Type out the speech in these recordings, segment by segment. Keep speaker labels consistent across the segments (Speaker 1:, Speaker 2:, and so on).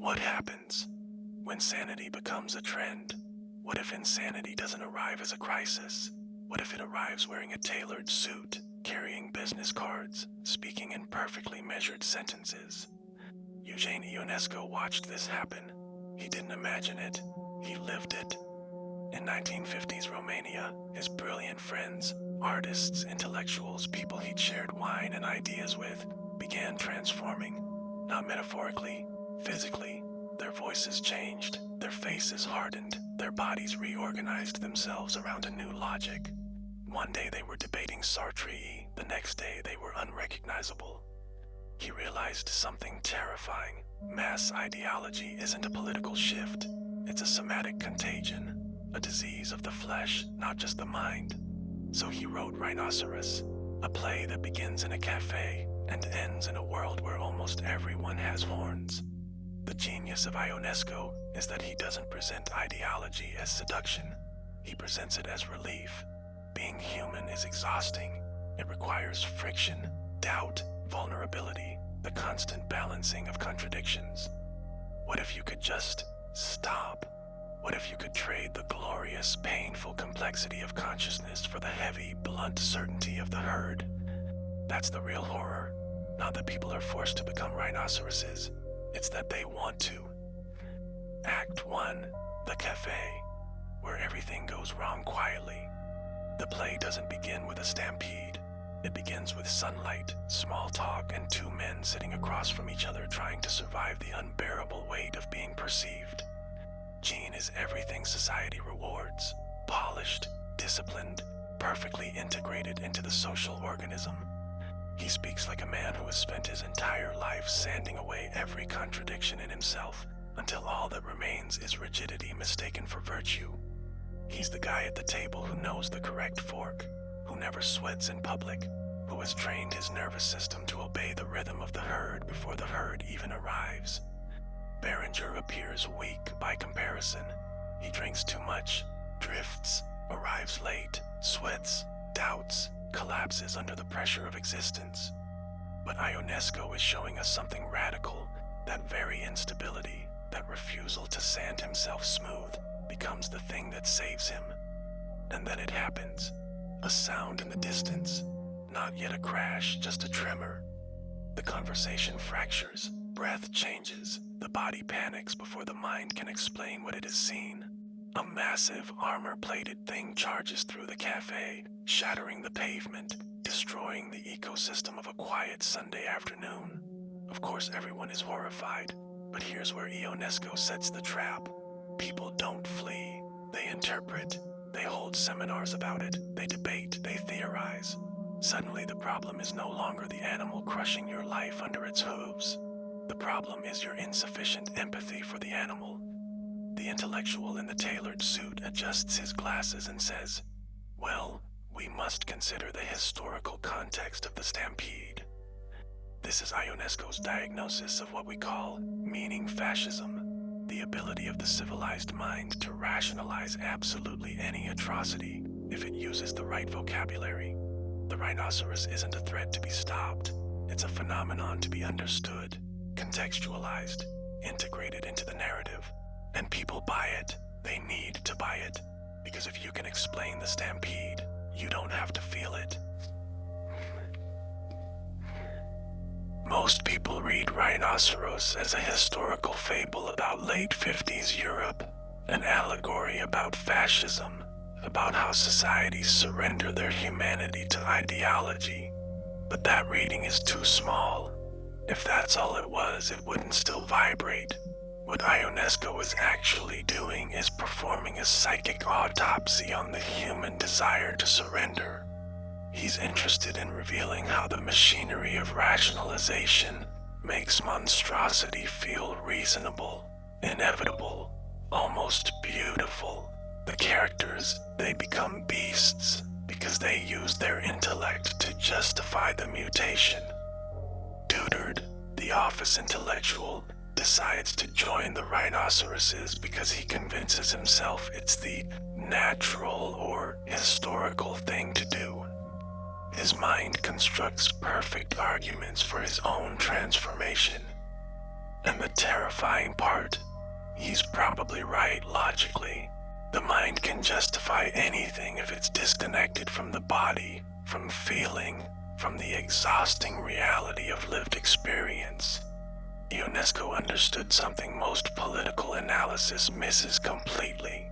Speaker 1: What happens when sanity becomes a trend? What if insanity doesn't arrive as a crisis? What if it arrives wearing a tailored suit, carrying business cards, speaking in perfectly measured sentences? Eugene Ionesco watched this happen. He didn't imagine it, he lived it. In 1950s Romania, his brilliant friends, artists, intellectuals, people he'd shared wine and ideas with, began transforming. Not metaphorically, physically. Their voices changed, their faces hardened, their bodies reorganized themselves around a new logic. One day they were debating Sartre, the next day they were unrecognizable. He realized something terrifying. Mass ideology isn't a political shift, it's a somatic contagion, a disease of the flesh, not just the mind. So he wrote Rhinoceros, a play that begins in a cafe and ends in a world where almost everyone has horns. The genius of Ionesco is that he doesn't present ideology as seduction. He presents it as relief. Being human is exhausting. It requires friction, doubt, vulnerability, the constant balancing of contradictions. What if you could just stop? What if you could trade the glorious, painful complexity of consciousness for the heavy, blunt certainty of the herd? That's the real horror. Not that people are forced to become rhinoceroses. It's that they want to. Act 1, the cafe, where everything goes wrong quietly. The play doesn't begin with a stampede. It begins with sunlight, small talk, and two men sitting across from each other trying to survive the unbearable weight of being perceived. Eugene is everything society rewards, polished, disciplined, perfectly integrated into the social organism. He speaks like a man who has spent his entire life sanding away every contradiction in himself until all that remains is rigidity mistaken for virtue. He's the guy at the table who knows the correct fork, who never sweats in public, who has trained his nervous system to obey the rhythm of the herd before the herd even arrives. Berenger appears weak by comparison. He drinks too much, drifts, arrives late, sweats, doubts, collapses under the pressure of existence. But Ionesco is showing us something radical. That very instability, that refusal to sand himself smooth, becomes the thing that saves him. And then it happens. A sound in the distance. Not yet a crash, just a tremor. The conversation fractures, breath changes, the body panics before the mind can explain what it has seen. A massive, armor-plated thing charges through the cafe, shattering the pavement, destroying the ecosystem of a quiet Sunday afternoon. Of course, everyone is horrified, but here's where Ionesco sets the trap. People don't flee, they interpret. They hold seminars about it, they debate, they theorize. Suddenly the problem is no longer the animal crushing your life under its hooves. The problem is your insufficient empathy for the animal. The intellectual in the tailored suit adjusts his glasses and says, well, we must consider the historical context of the stampede. This is Ionesco's diagnosis of what we call meaning fascism, the ability of the civilized mind to rationalize absolutely any atrocity if it uses the right vocabulary. The rhinoceros isn't a threat to be stopped. It's a phenomenon to be understood, contextualized, integrated into the narrative. And people buy it. They need to buy it. Because if you can explain the stampede, you don't have to feel it. Most people read Rhinoceros as a historical fable about late 50s Europe, an allegory about fascism, about how societies surrender their humanity to ideology. But that reading is too small. If that's all it was, it wouldn't still vibrate. What Ionesco is actually doing is performing a psychic autopsy on the human desire to surrender. He's interested in revealing how the machinery of rationalization makes monstrosity feel reasonable, inevitable, almost beautiful. The characters, they become beasts because they use their intellect to justify the mutation. Tutored, the office intellectual, decides to join the rhinoceroses because he convinces himself it's the natural or historical thing to do. His mind constructs perfect arguments for his own transformation. And the terrifying part, he's probably right logically. The mind can justify anything if it's disconnected from the body, from feeling, from the exhausting reality of lived experience. Ionesco understood something most political analysis misses completely.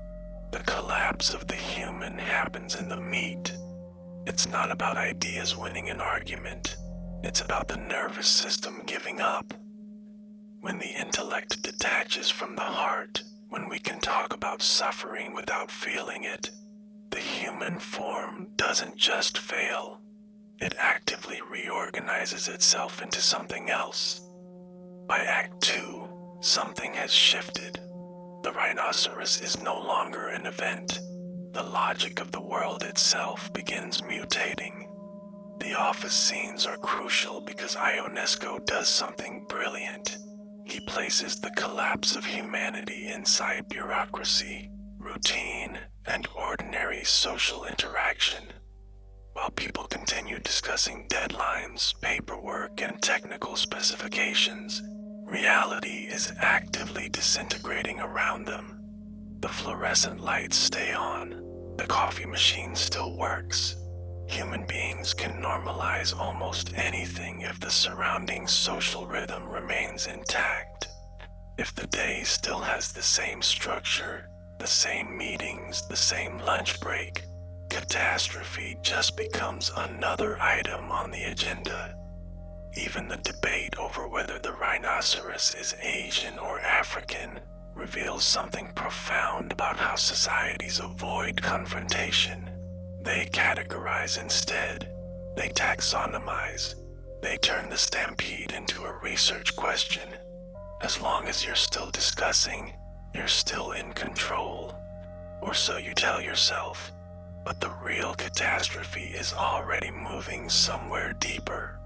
Speaker 1: The collapse of the human happens in the meat. It's not about ideas winning an argument. It's about the nervous system giving up. When the intellect detaches from the heart, when we can talk about suffering without feeling it, the human form doesn't just fail. It actively reorganizes itself into something else. By Act 2, something has shifted. The rhinoceros is no longer an event. The logic of the world itself begins mutating. The office scenes are crucial because Ionesco does something brilliant. He places the collapse of humanity inside bureaucracy, routine, and ordinary social interaction. While people continue discussing deadlines, paperwork, and technical specifications, reality is actively disintegrating around them. The fluorescent lights stay on. The coffee machine still works. Human beings can normalize almost anything if the surrounding social rhythm remains intact. If the day still has the same structure, the same meetings, the same lunch break, catastrophe just becomes another item on the agenda. Even the debate over whether the rhinoceros is Asian or African reveals something profound about how societies avoid confrontation. They categorize instead. They taxonomize. They turn the stampede into a research question. As long as you're still discussing, you're still in control. Or so you tell yourself. But the real catastrophe is already moving somewhere deeper.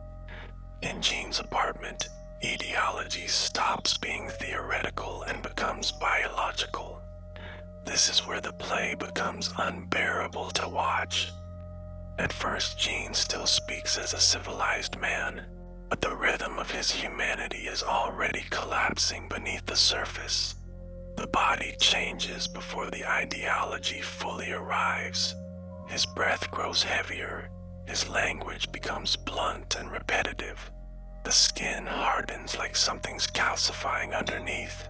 Speaker 1: In Gene's apartment, ideology stops being theoretical and becomes biological. This is where the play becomes unbearable to watch. At first, Gene still speaks as a civilized man, but the rhythm of his humanity is already collapsing beneath the surface. The body changes before the ideology fully arrives. His breath grows heavier, his language becomes blunt and repetitive. The skin hardens like something's calcifying underneath.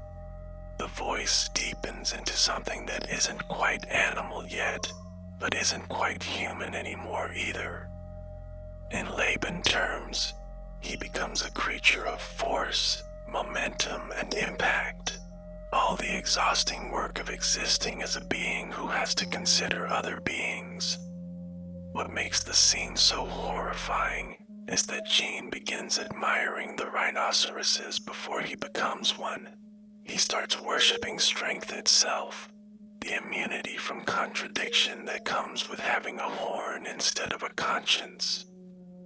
Speaker 1: The voice deepens into something that isn't quite animal yet, but isn't quite human anymore either. In Laban terms, he becomes a creature of force, momentum, and impact. All the exhausting work of existing as a being who has to consider other beings. What makes the scene so horrifying is that Gene begins admiring the rhinoceroses before he becomes one. He starts worshiping strength itself, the immunity from contradiction that comes with having a horn instead of a conscience.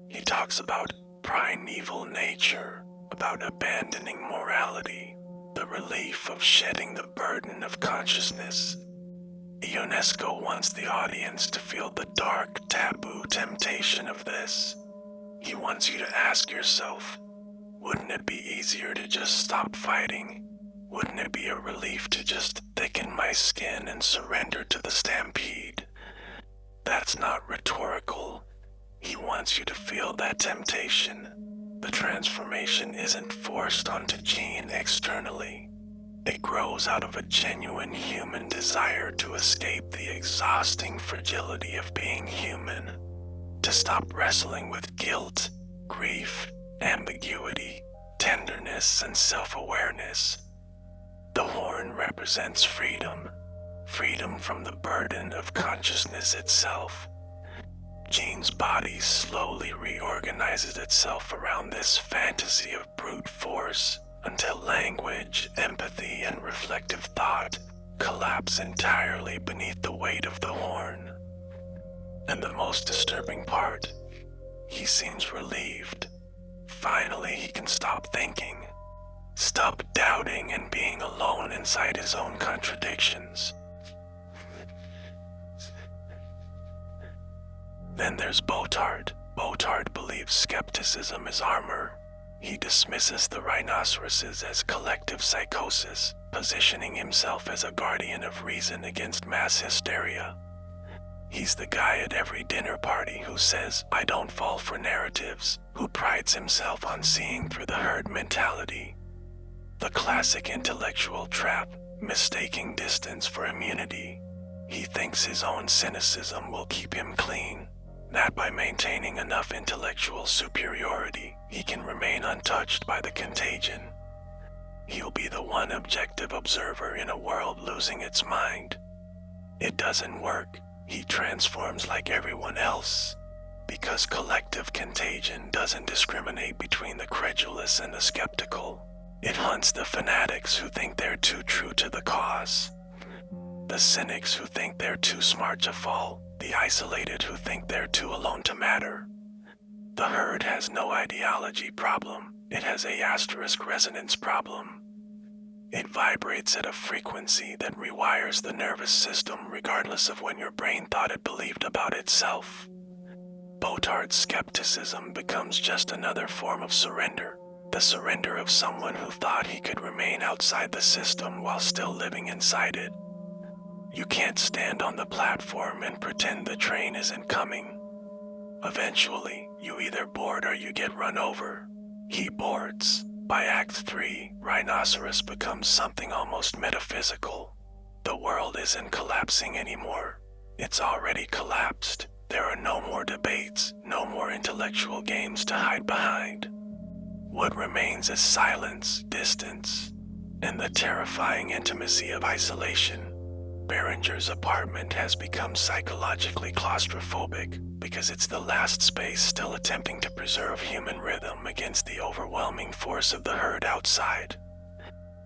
Speaker 1: He talks about primeval nature, about abandoning morality, the relief of shedding the burden of consciousness. Ionesco wants the audience to feel the dark, taboo temptation of this. He wants you to ask yourself, wouldn't it be easier to just stop fighting? Wouldn't it be a relief to just thicken my skin and surrender to the stampede? That's not rhetorical. He wants you to feel that temptation. The transformation isn't forced onto Gene externally. It grows out of a genuine human desire to escape the exhausting fragility of being human, to stop wrestling with guilt, grief, ambiguity, tenderness, and self-awareness. The horn represents freedom, freedom from the burden of consciousness itself. Gene's body slowly reorganizes itself around this fantasy of brute force until language, empathy, and reflective thought collapse entirely beneath the weight of the horn. And the most disturbing part, he seems relieved. Finally, he can stop thinking. Stop doubting and being alone inside his own contradictions. Then there's Botard. Botard believes skepticism is armor. He dismisses the rhinoceroses as collective psychosis, positioning himself as a guardian of reason against mass hysteria. He's the guy at every dinner party who says, "I don't fall for narratives," who prides himself on seeing through the herd mentality. The classic intellectual trap, mistaking distance for immunity. He thinks his own cynicism will keep him clean, that by maintaining enough intellectual superiority, he can remain untouched by the contagion. He'll be the one objective observer in a world losing its mind. It doesn't work. He transforms like everyone else, because collective contagion doesn't discriminate between the credulous and the skeptical. It hunts the fanatics who think they're too true to the cause, the cynics who think they're too smart to fall, the isolated who think they're too alone to matter. The herd has no ideology problem, it has a asterisk resonance problem. It vibrates at a frequency that rewires the nervous system regardless of when your brain thought it believed about itself. Botard's skepticism becomes just another form of surrender, the surrender of someone who thought he could remain outside the system while still living inside it. You can't stand on the platform and pretend the train isn't coming. Eventually, you either board or you get run over. He boards. By Act 3, Rhinoceros becomes something almost metaphysical. The world isn't collapsing anymore. It's already collapsed. There are no more debates, no more intellectual games to hide behind. What remains is silence, distance, and the terrifying intimacy of isolation. Berenger's apartment has become psychologically claustrophobic because it's the last space still attempting to preserve human rhythm against the overwhelming force of the herd outside.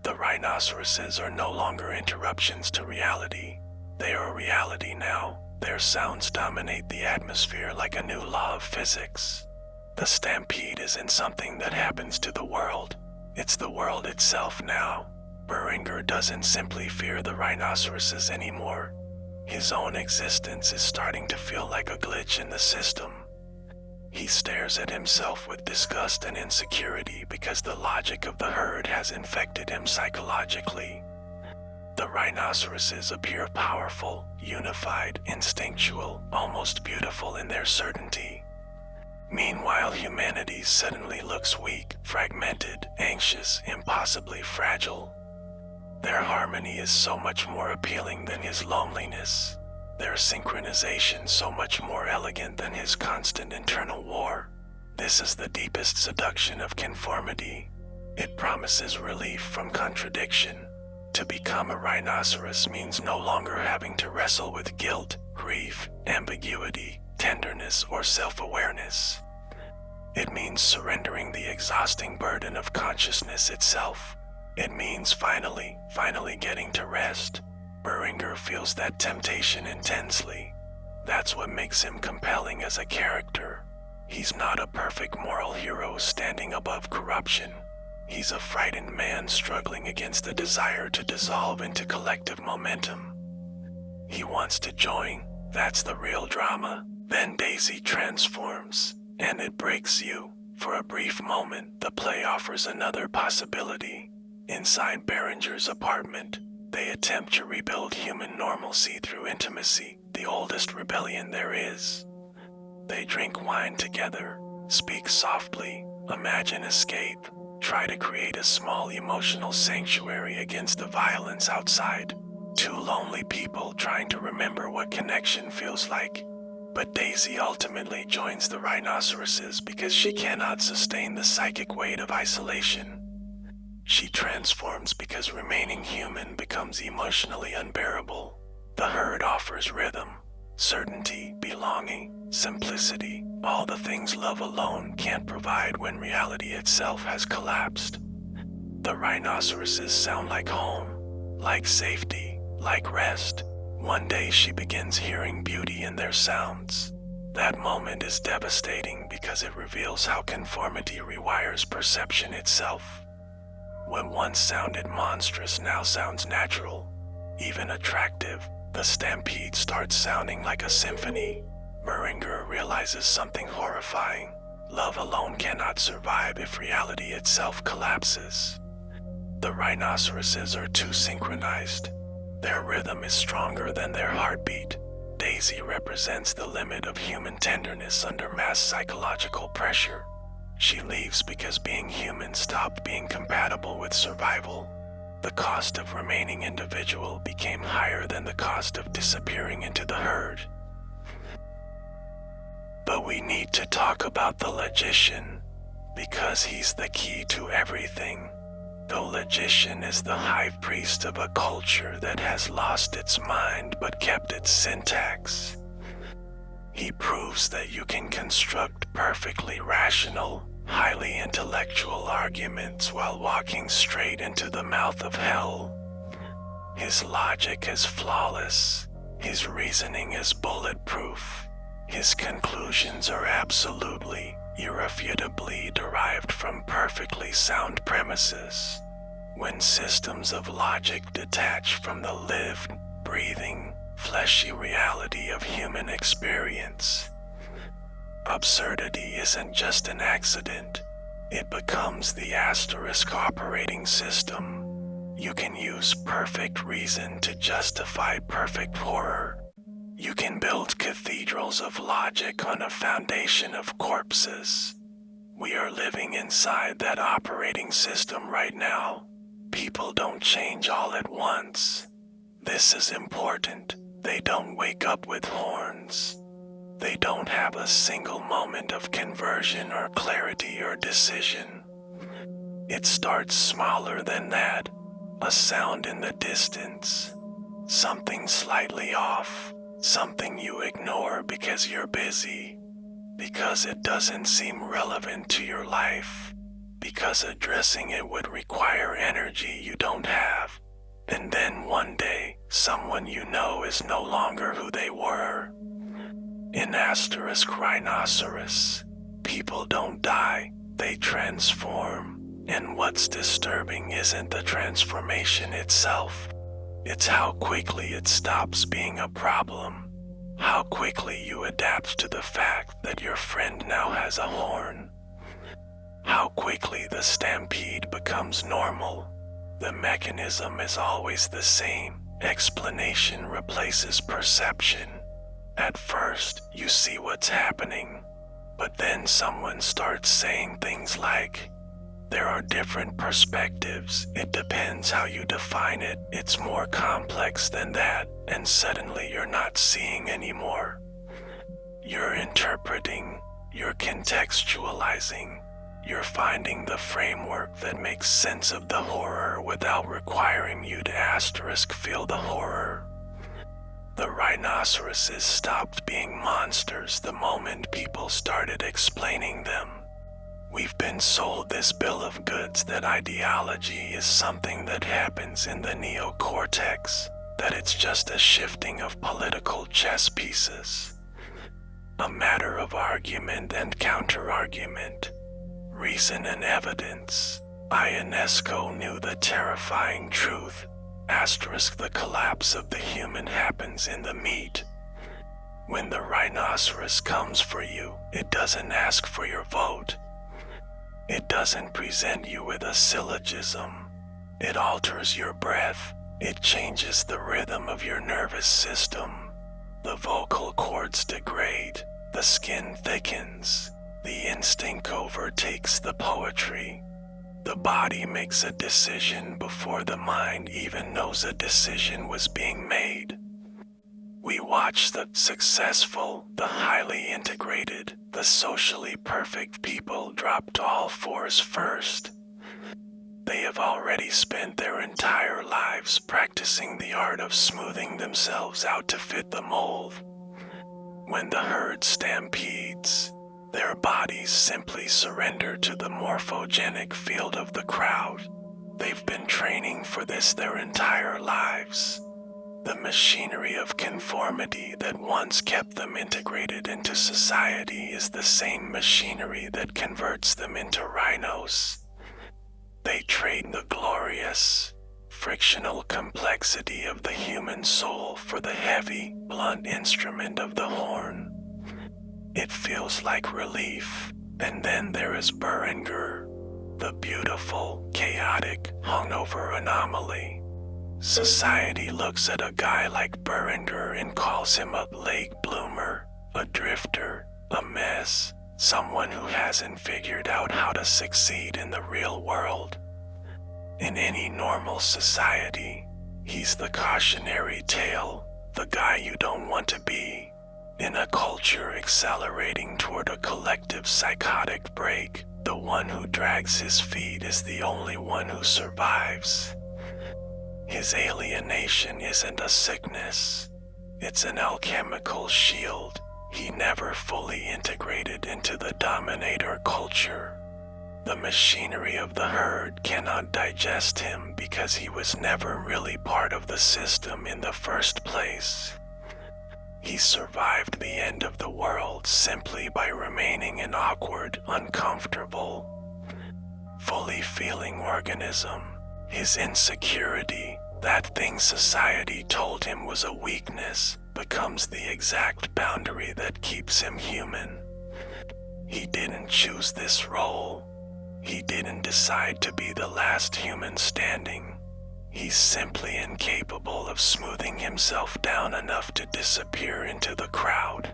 Speaker 1: The rhinoceroses are no longer interruptions to reality. They are reality now. Their sounds dominate the atmosphere like a new law of physics. The stampede isn't something that happens to the world. It's the world itself now. Berenger doesn't simply fear the rhinoceroses anymore. His own existence is starting to feel like a glitch in the system. He stares at himself with disgust and insecurity because the logic of the herd has infected him psychologically. The rhinoceroses appear powerful, unified, instinctual, almost beautiful in their certainty. Meanwhile, humanity suddenly looks weak, fragmented, anxious, impossibly fragile. Their harmony is so much more appealing than his loneliness. Their synchronization so much more elegant than his constant internal war. This is the deepest seduction of conformity. It promises relief from contradiction. To become a rhinoceros means no longer having to wrestle with guilt, grief, ambiguity, tenderness, or self-awareness. It means surrendering the exhausting burden of consciousness itself. It means finally getting to rest. Berenger feels that temptation intensely. That's what makes him compelling as a character. He's not a perfect moral hero standing above corruption. He's a frightened man struggling against the desire to dissolve into collective momentum. He wants to join. That's the real drama. Then Daisy transforms, and it breaks you. For a brief moment, the play offers another possibility. Inside Berenger's apartment, they attempt to rebuild human normalcy through intimacy, the oldest rebellion there is. They drink wine together, speak softly, imagine escape, try to create a small emotional sanctuary against the violence outside. Two lonely people trying to remember what connection feels like. But Daisy ultimately joins the rhinoceroses because she cannot sustain the psychic weight of isolation. She transforms because remaining human becomes emotionally unbearable. The herd offers rhythm, certainty, belonging, simplicity, all the things love alone can't provide when reality itself has collapsed. The rhinoceroses sound like home, like safety, like rest. One day she begins hearing beauty in their sounds. That moment is devastating because it reveals how conformity rewires perception itself. What once sounded monstrous now sounds natural, even attractive. The stampede starts sounding like a symphony. Berenger realizes something horrifying. Love alone cannot survive if reality itself collapses. The rhinoceroses are too synchronized. Their rhythm is stronger than their heartbeat. Daisy represents the limit of human tenderness under mass psychological pressure. She leaves because being human stopped being compatible with survival. The cost of remaining individual became higher than the cost of disappearing into the herd. But we need to talk about the logician, because he's the key to everything. The logician is the high priest of a culture that has lost its mind but kept its syntax. He proves that you can construct perfectly rational, highly intellectual arguments while walking straight into the mouth of hell. His logic is flawless. His reasoning is bulletproof. His conclusions are absolutely, irrefutably derived from perfectly sound premises. When systems of logic detach from the lived, breathing, fleshy reality of human experience, absurdity isn't just an accident. It becomes the asterisk operating system. You can use perfect reason to justify perfect horror. You can build cathedrals of logic on a foundation of corpses. We are living inside that operating system right now. People don't change all at once. This is important. They don't wake up with horns. They don't have a single moment of conversion or clarity or decision. It starts smaller than that. A sound in the distance. Something slightly off. Something you ignore because you're busy, because it doesn't seem relevant to your life, because addressing it would require energy you don't have. And then one day, someone you know is no longer who they were. In asterisk rhinoceros, people don't die, they transform. And what's disturbing isn't the transformation itself. It's how quickly it stops being a problem. How quickly you adapt to the fact that your friend now has a horn. How quickly the stampede becomes normal. The mechanism is always the same. Explanation replaces perception. At first, you see what's happening, but then someone starts saying things like, there are different perspectives, it depends how you define it, it's more complex than that, and suddenly you're not seeing anymore. You're interpreting, you're contextualizing, you're finding the framework that makes sense of the horror without requiring you to asterisk feel the horror. The rhinoceroses stopped being monsters the moment people started explaining them. We've been sold this bill of goods that ideology is something that happens in the neocortex, that it's just a shifting of political chess pieces. A matter of argument and counter-argument, reason and evidence. Ionesco knew the terrifying truth. Asterisk the collapse of the human happens in the meat. When the rhinoceros comes for you, it doesn't ask for your vote. It doesn't present you with a syllogism. It alters your breath. It changes the rhythm of your nervous system. The vocal cords degrade. The skin thickens. The instinct overtakes the poetry. The body makes a decision before the mind even knows a decision was being made. We watch the successful, the highly integrated, the socially perfect people drop to all fours first. They have already spent their entire lives practicing the art of smoothing themselves out to fit the mold. When the herd stampedes, their bodies simply surrender to the morphogenic field of the crowd. They've been training for this their entire lives. The machinery of conformity that once kept them integrated into society is the same machinery that converts them into rhinos. They trade the glorious, frictional complexity of the human soul for the heavy, blunt instrument of the horn. It feels like relief, And then there is Beringer, the beautiful, chaotic, hungover anomaly. Society looks at a guy like Beringer and calls him a late bloomer, a drifter, a mess, someone who hasn't figured out how to succeed in the real world. In any normal society, he's the cautionary tale, the guy you don't want to be. In a culture accelerating toward a collective psychotic break, the one who drags his feet is the only one who survives. His alienation isn't a sickness, it's an alchemical shield. He never fully integrated into the dominator culture. The machinery of the herd cannot digest him because he was never really part of the system in the first place. He survived the end of the world simply by remaining an awkward, uncomfortable, fully feeling organism. His insecurity, that thing society told him was a weakness, becomes the exact boundary that keeps him human. He didn't choose this role. He didn't decide to be the last human standing. He's simply incapable of smoothing himself down enough to disappear into the crowd.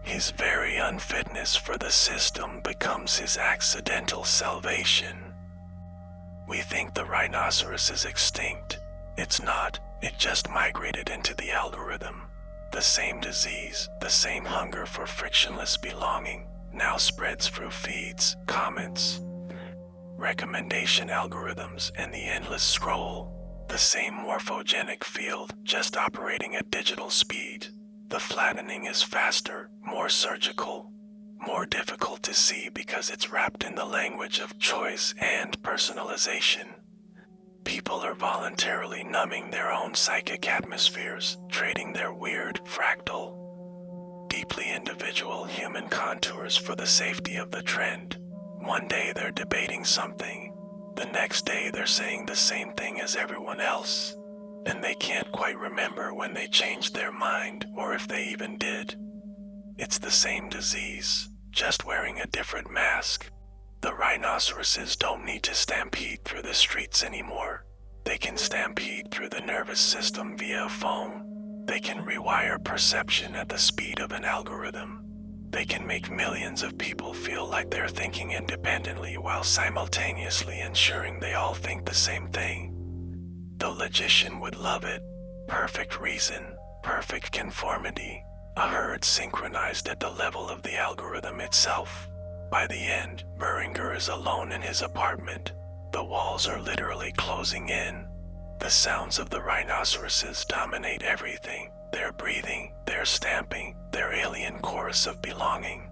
Speaker 1: His very unfitness for the system becomes his accidental salvation. We think the rhinoceros is extinct. It's not. It just migrated into the algorithm. The same disease, the same hunger for frictionless belonging, now spreads through feeds, comments, recommendation algorithms, and the endless scroll. The same morphogenic field, just operating at digital speed. The flattening is faster, more surgical, more difficult to see because it's wrapped in the language of choice and personalization. People are voluntarily numbing their own psychic atmospheres, trading their weird, fractal, deeply individual human contours for the safety of the trend. One day they're debating something, the next day they're saying the same thing as everyone else, and they can't quite remember when they changed their mind or if they even did. It's the same disease, just wearing a different mask. The rhinoceroses don't need to stampede through the streets anymore. They can stampede through the nervous system via a phone. They can rewire perception at the speed of an algorithm. They can make millions of people feel like they're thinking independently while simultaneously ensuring they all think the same thing. The logician would love it. Perfect reason, perfect conformity, a herd synchronized at the level of the algorithm itself. By the end, Beringer is alone in his apartment. The walls are literally closing in. The sounds of the rhinoceroses dominate everything. Their breathing, their stamping, their alien chorus of belonging.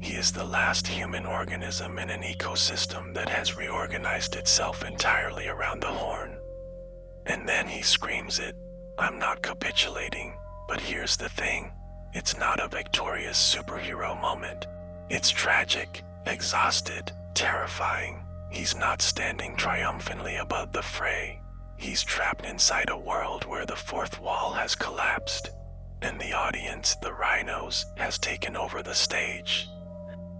Speaker 1: He is the last human organism in an ecosystem that has reorganized itself entirely around the horn. And then he screams it, "I'm not capitulating." But here's the thing, it's not a victorious superhero moment. It's tragic, exhausted, terrifying. He's not standing triumphantly above the fray. He's trapped inside a world where the fourth wall has collapsed, and the audience, the rhinos, has taken over the stage.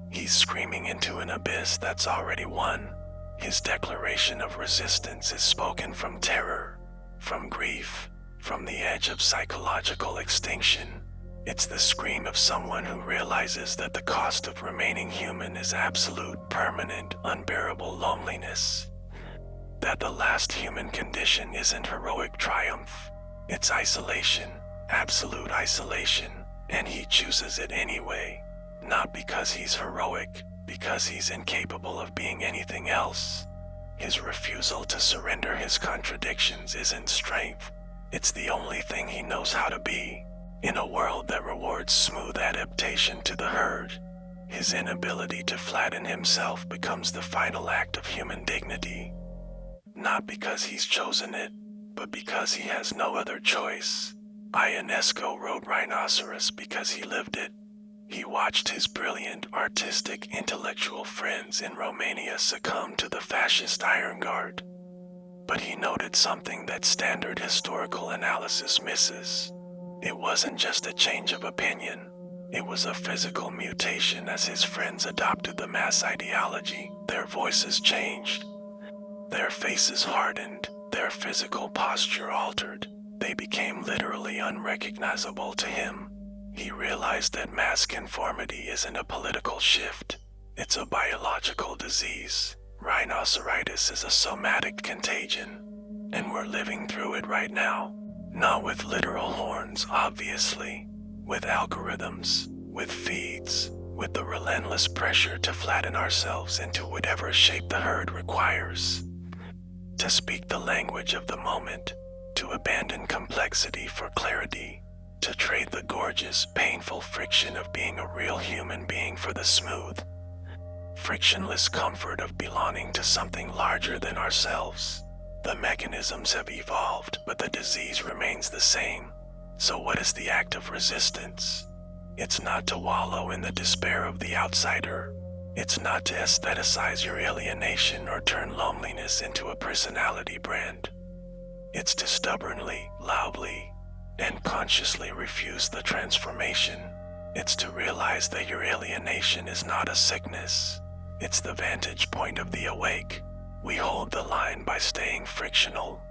Speaker 1: He's screaming into an abyss that's already won. His declaration of resistance is spoken from terror, from grief, from the edge of psychological extinction. It's the scream of someone who realizes that the cost of remaining human is absolute, permanent, unbearable loneliness. That the last human condition isn't heroic triumph, it's isolation, absolute isolation, and he chooses it anyway. Not because he's heroic, because he's incapable of being anything else. His refusal to surrender his contradictions isn't strength, it's the only thing he knows how to be. In a world that rewards smooth adaptation to the herd, his inability to flatten himself becomes the final act of human dignity. Not because he's chosen it, but because he has no other choice. Ionesco wrote Rhinoceros because he lived it. He watched his brilliant, artistic, intellectual friends in Romania succumb to the fascist Iron Guard. But he noted something that standard historical analysis misses. It wasn't just a change of opinion. It was a physical mutation as his friends adopted the mass ideology. Their voices changed. Their faces hardened. Their physical posture altered. They became literally unrecognizable to him. He realized that mass conformity isn't a political shift. It's a biological disease. Rhinoceros is a somatic contagion, and we're living through it right now. Not with literal horns, obviously. With algorithms, with feeds, with the relentless pressure to flatten ourselves into whatever shape the herd requires. To speak the language of the moment, to abandon complexity for clarity, to trade the gorgeous, painful friction of being a real human being for the smooth, frictionless comfort of belonging to something larger than ourselves. The mechanisms have evolved, but the disease remains the same. So what is the act of resistance? It's not to wallow in the despair of the outsider. It's not to aestheticize your alienation or turn loneliness into a personality brand. It's to stubbornly, loudly, and consciously refuse the transformation. It's to realize that your alienation is not a sickness. It's the vantage point of the awake. We hold the line by staying frictional,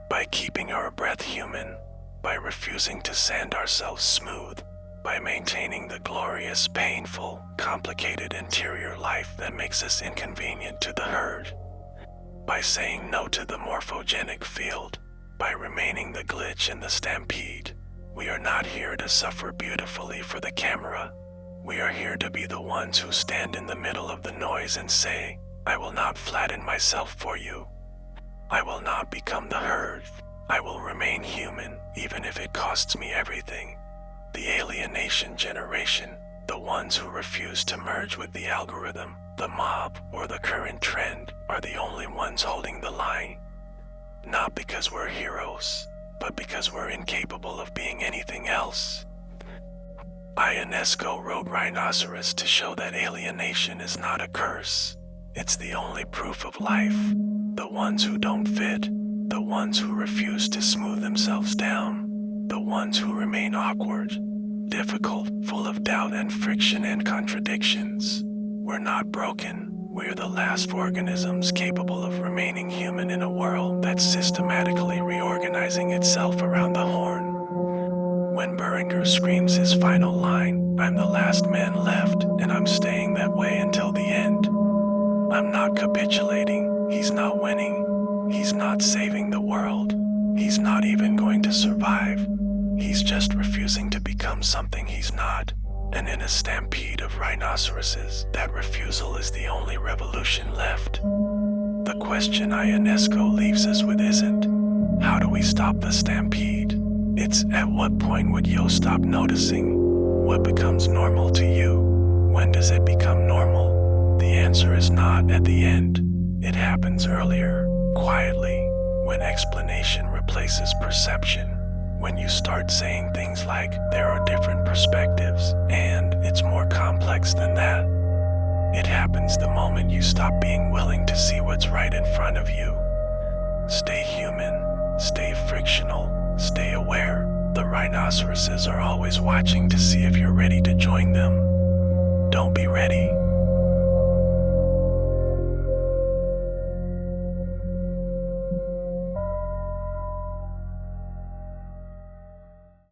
Speaker 1: by keeping our breath human, by refusing to sand ourselves smooth, by maintaining the glorious, painful, complicated interior life that makes us inconvenient to the herd, by saying no to the morphogenic field, by remaining the glitch in the stampede. We are not here to suffer beautifully for the camera. We are here to be the ones who stand in the middle of the noise and say, I will not flatten myself for you. I will not become the herd. I will remain human, even if it costs me everything. The alienation generation, the ones who refuse to merge with the algorithm, the mob, or the current trend, are the only ones holding the line. Not because we're heroes, but because we're incapable of being anything else. Ionesco wrote Rhinoceros to show that alienation is not a curse. It's the only proof of life. The ones who don't fit, the ones who refuse to smooth themselves down, the ones who remain awkward, difficult, full of doubt and friction and contradictions. We're not broken. We're the last organisms capable of remaining human in a world that's systematically reorganizing itself around the horn. When Beringer screams his final line, I'm the last man left, and I'm staying that way until the end. I'm not capitulating. He's not winning. He's not saving the world. He's not even going to survive. He's just refusing to become something he's not. And in a stampede of rhinoceroses, that refusal is the only revolution left. The question Ionesco leaves us with isn't, how do we stop the stampede? It's, at what point would you stop noticing? What becomes normal to you? When does it become normal? The answer is not at the end. It happens earlier, quietly, when explanation replaces perception. When you start saying things like, there are different perspectives, and it's more complex than that. It happens the moment you stop being willing to see what's right in front of you. Stay human, stay frictional, stay aware. The rhinoceroses are always watching to see if you're ready to join them. Don't be ready.